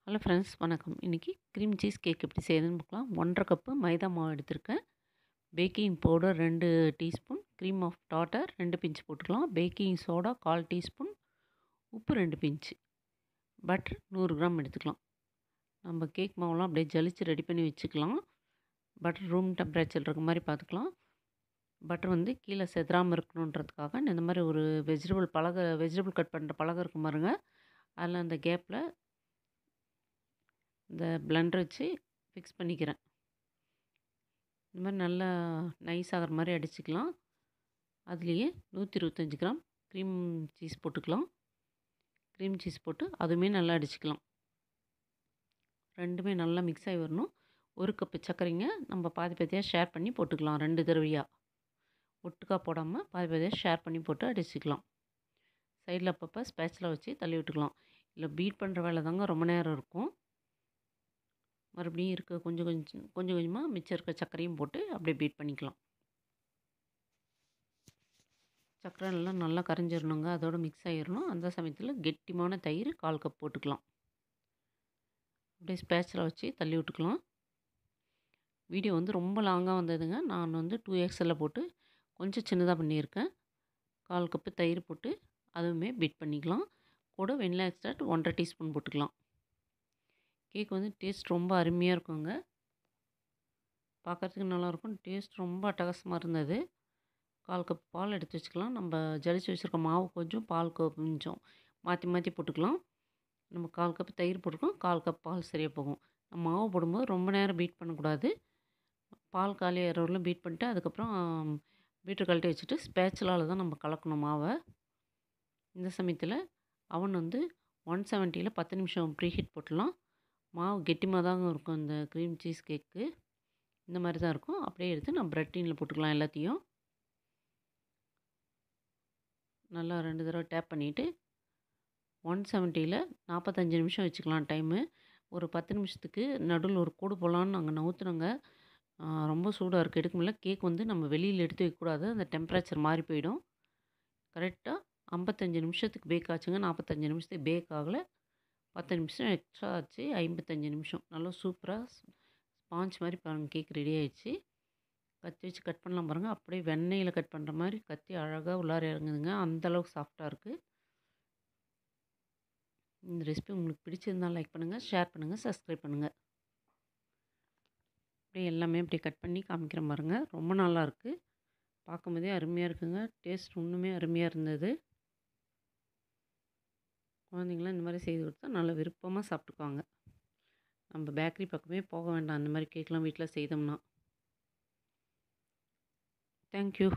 Hello friends வணக்கம். இன்றைக்கி cream cheese cake எப்படி செய்யுதுன்னு பார்க்கலாம். 1 1/2 கப்பு மைதா மாவு எடுத்திருக்கேன். Baking powder 2 teaspoon, cream of tartar 2 pinch போட்டுக்கலாம். பேக்கிங் சோடா 1/4 டீஸ்பூன், உப்பு 2 பிஞ்ச், பட்டர் 100 கிராம் எடுத்துக்கலாம். நம்ம கேக் மாவுலாம் அப்படியே ஜலிச்சு ரெடி பண்ணி வச்சுக்கலாம். பட்டர் ரூம் டெம்பரேச்சர் இருக்க மாதிரி பார்த்துக்கலாம். பட்டர் வந்து கீழே செதறாமல் இருக்கணுன்றதுக்காக இந்த மாதிரி ஒரு வெஜிடபிள் கட் பண்ணுற பலகை இருக்கும் பாருங்க, அதில் அந்த கேப்பில் இந்த பிளெண்டர் வச்சு ஃபிக்ஸ் பண்ணிக்கிறேன். இந்த மாதிரி நல்லா நைஸ் ஆகிற மாதிரி அடிச்சுக்கலாம். அதுலேயே 125 கிராம் க்ரீம் சீஸ் போட்டுக்கலாம். க்ரீம் சீஸ் போட்டு அதுவுமே நல்லா அடிச்சுக்கலாம். ரெண்டுமே நல்லா மிக்ஸ் ஆகி வரணும். 1 கப்பு சர்க்கரைங்க நம்ம பாதி பாதியாக ஷேர் பண்ணி போட்டுக்கலாம். 2 தடவையாக ஒட்டுக்கா போடாமல் பாதி பாதியாக ஷேர் பண்ணி போட்டு அடிச்சுக்கலாம். சைடில் அப்பப்போ ஸ்பேட்சில் வச்சு தள்ளி விட்டுக்கலாம். இல்லை பீட் பண்ணுற வேலை தாங்க ரொம்ப நேரம் இருக்கும். மறுபடியும் இருக்க கொஞ்சம் கொஞ்சமாக மிச்சம் இருக்க சர்க்கரையும் போட்டு அப்படியே பீட் பண்ணிக்கலாம். சர்க்கரை எல்லாம் நல்லா கரைஞ்சிடணுங்க, அதோடு மிக்ஸ் ஆகிடணும். அந்த சமயத்தில் கெட்டிமான தயிர் 1/4 கப் போட்டுக்கலாம். அப்படியே ஸ்பேட்சில் வச்சு தள்ளி விட்டுக்கலாம். வீடியோ வந்து ரொம்ப லாங்காக வந்ததுங்க. நான் வந்து 2XL போட்டு கொஞ்சம் சின்னதாக பண்ணியிருக்கேன். 1/4 கப்பு தயிர் போட்டு அதுவுமே பீட் பண்ணிக்கலாம். கூட வெண்ணிலா எக்ஸ்ட்ராக்ட் 1 1/2 டீஸ்பூன் போட்டுக்கலாம். கேக் வந்து டேஸ்ட் ரொம்ப அருமையாக இருக்குங்க. பார்க்குறதுக்கு நல்லாயிருக்கும். டேஸ்ட் ரொம்ப அட்டகாசமாக இருந்தது. 1/4 கப் பால் எடுத்து வச்சுக்கலாம். நம்ம ஜலிச்சு வச்சுருக்க மாவு கொஞ்சம், பால் கொஞ்சம் மாற்றி மாற்றி போட்டுக்கலாம். நம்ம 1/4 கப் தயிர் போட்டுருக்கோம், 1/4 கப் பால் சரியாக போகும். நம்ம மாவு போடும்போது ரொம்ப நேரம் பீட் பண்ணக்கூடாது. பால் காலியாகிறவரையிலும் பீட் பண்ணிட்டு அதுக்கப்புறம் பீட்டர் கழட்டி வச்சுட்டு ஸ்பேச்சுலால் தான் நம்ம கலக்கணும் மாவை. இந்த சமயத்தில் அவன் வந்து 170 10 நிமிஷம் ப்ரீஹீட் போட்டுடலாம். மாவு கெட்டிமாக தாங்க இருக்கும் இந்த க்ரீம் சீஸ் கேக்கு. இந்த மாதிரி தான் இருக்கும். அப்படியே எடுத்து நம்ம ப்ரெட் டீனில் போட்டுக்கலாம். எல்லாத்தையும் நல்லா 2 தடவை டேப் பண்ணிவிட்டு 170 45 நிமிஷம் வச்சுக்கலாம் டைமு. ஒரு 10 நிமிஷத்துக்கு நடுவில் ஒரு கோடு போடலான்னு நாங்கள் நவுத்துனோங்க. ரொம்ப சூடாக இருக்குது, எடுக்க முடியல. கேக் வந்து நம்ம வெளியில் எடுத்து வைக்கக்கூடாது, அந்த டெம்பரேச்சர் மாறி போயிடும். கரெக்டாக 55 நிமிஷத்துக்கு பேக் ஆச்சுங்க. 45 நிமிஷத்துக்கு பேக் ஆகலை, 10 நிமிஷம் எக்ஸ்ட்ரா ஆச்சு. 55 நிமிஷம் நல்லா சூப்பராக ஸ்பாஞ்ச் மாதிரி பாருங்கள் கேக் ரெடி ஆகிடுச்சு. கத்தி வச்சு கட் பண்ணலாம் பாருங்கள், அப்படியே வெண்ணெயில் கட் பண்ணுற மாதிரி கத்தி அழகாக உள்ளார இறங்குதுங்க. அந்தளவுக்கு சாஃப்டாக இருக்குது. இந்த ரெசிபி உங்களுக்கு பிடிச்சிருந்தால் லைக் பண்ணுங்கள், ஷேர் பண்ணுங்கள், சப்ஸ்கிரைப் பண்ணுங்கள். அப்படியே எல்லாமே அப்படியே கட் பண்ணி காமிக்கிறேன் பாருங்கள். ரொம்ப நல்லாயிருக்கு, பார்க்கும்போதே அருமையாக இருக்குங்க. டேஸ்ட் இன்னுமே அருமையாக இருந்தது. குழந்தைங்களாம் இந்த மாதிரி செய்து கொடுத்தா நல்லா விருப்பமாக சாப்பிட்டுக்குவாங்க. நம்ம பேக்கரி பக்கமே போக வேண்டாம் அந்த மாதிரி கேக்லாம் வீட்டில் செய்தோம்னா. தேங்க்யூ.